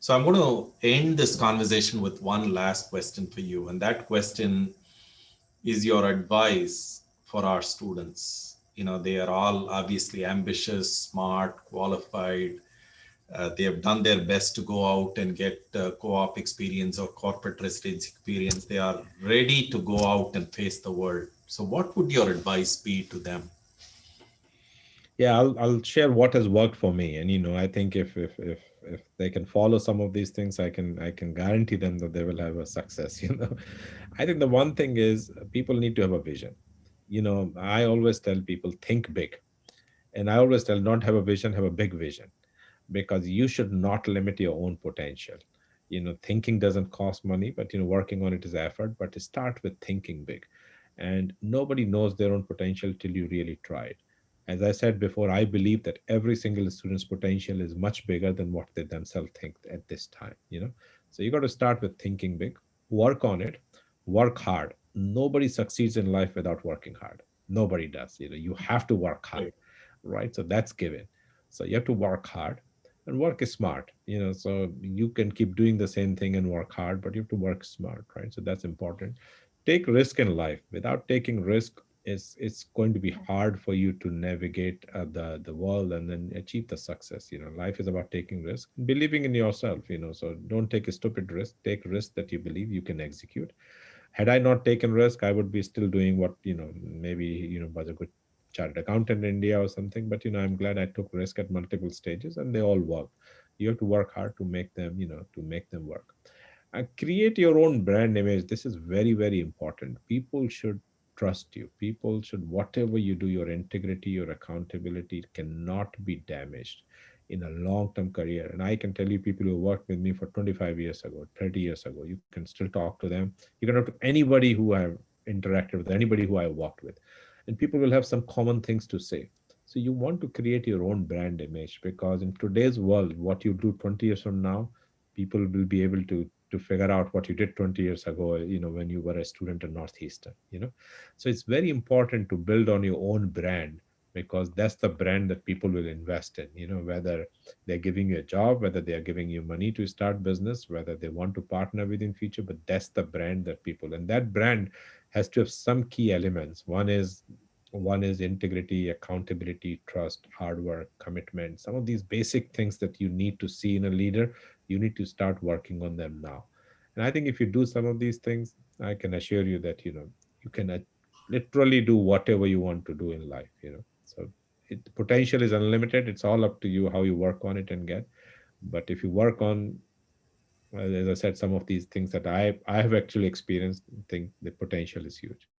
So I'm going to end this conversation with one last question for you. And that question is your advice for our students. They are all obviously ambitious, smart, qualified. They have done their best to go out and get co-op experience or corporate residence experience. They are ready to go out and face the world. So what would your advice be to them? Yeah, I'll share what has worked for me, and I think if they can follow some of these things, I can guarantee them that they will have a success. I think the one thing is people need to have a vision. I always tell people think big, and I always tell don't have a vision, have a big vision, because you should not limit your own potential. Thinking doesn't cost money, but working on it is effort. But to start with thinking big, and nobody knows their own potential till you really try it. As I said before, I believe that every single student's potential is much bigger than what they themselves think at this time. So you got to start with thinking big, work on it, work hard. Nobody succeeds in life without working hard. Nobody does. You have to work hard, Right. right? So that's given. So you have to work hard, and work is smart. So you can keep doing the same thing and work hard, but you have to work smart, right? So that's important. Take risk in life. Without taking risk, it's going to be hard for you to navigate the world and then achieve the success. Life is about taking risk, believing in yourself. So don't take a stupid risk. Take risk that you believe you can execute. Had I not taken risk, I would be still doing what, maybe, was a good chartered accountant in India or something. But, I'm glad I took risk at multiple stages and they all work. You have to work hard to make them, to make them work. And create your own brand image. This is very, very important. People should trust you. People should, whatever you do, your integrity, your accountability cannot be damaged in a long-term career. And I can tell you, people who worked with me for 25 years ago, 30 years ago, you can still talk to them. You can talk to anybody who I have interacted with, anybody who I worked with, and people will have some common things to say. So you want to create your own brand image, because in today's world, what you do 20 years from now, people will be able to figure out what you did 20 years ago, when you were a student at Northeastern. So it's very important to build on your own brand, because that's the brand that people will invest in, whether they're giving you a job, whether they are giving you money to start business, whether they want to partner with in future. But that's the brand that people, and that brand has to have some key elements. One is integrity, accountability, trust, hard work, commitment. Some of these basic things that you need to see in a leader, you need to start working on them now. And I think if you do some of these things, I can assure you that you can literally do whatever you want to do in life. So potential is unlimited. It's all up to you how you work on it and get. But if you work on, as I said, some of these things that I have actually experienced, I think the potential is huge.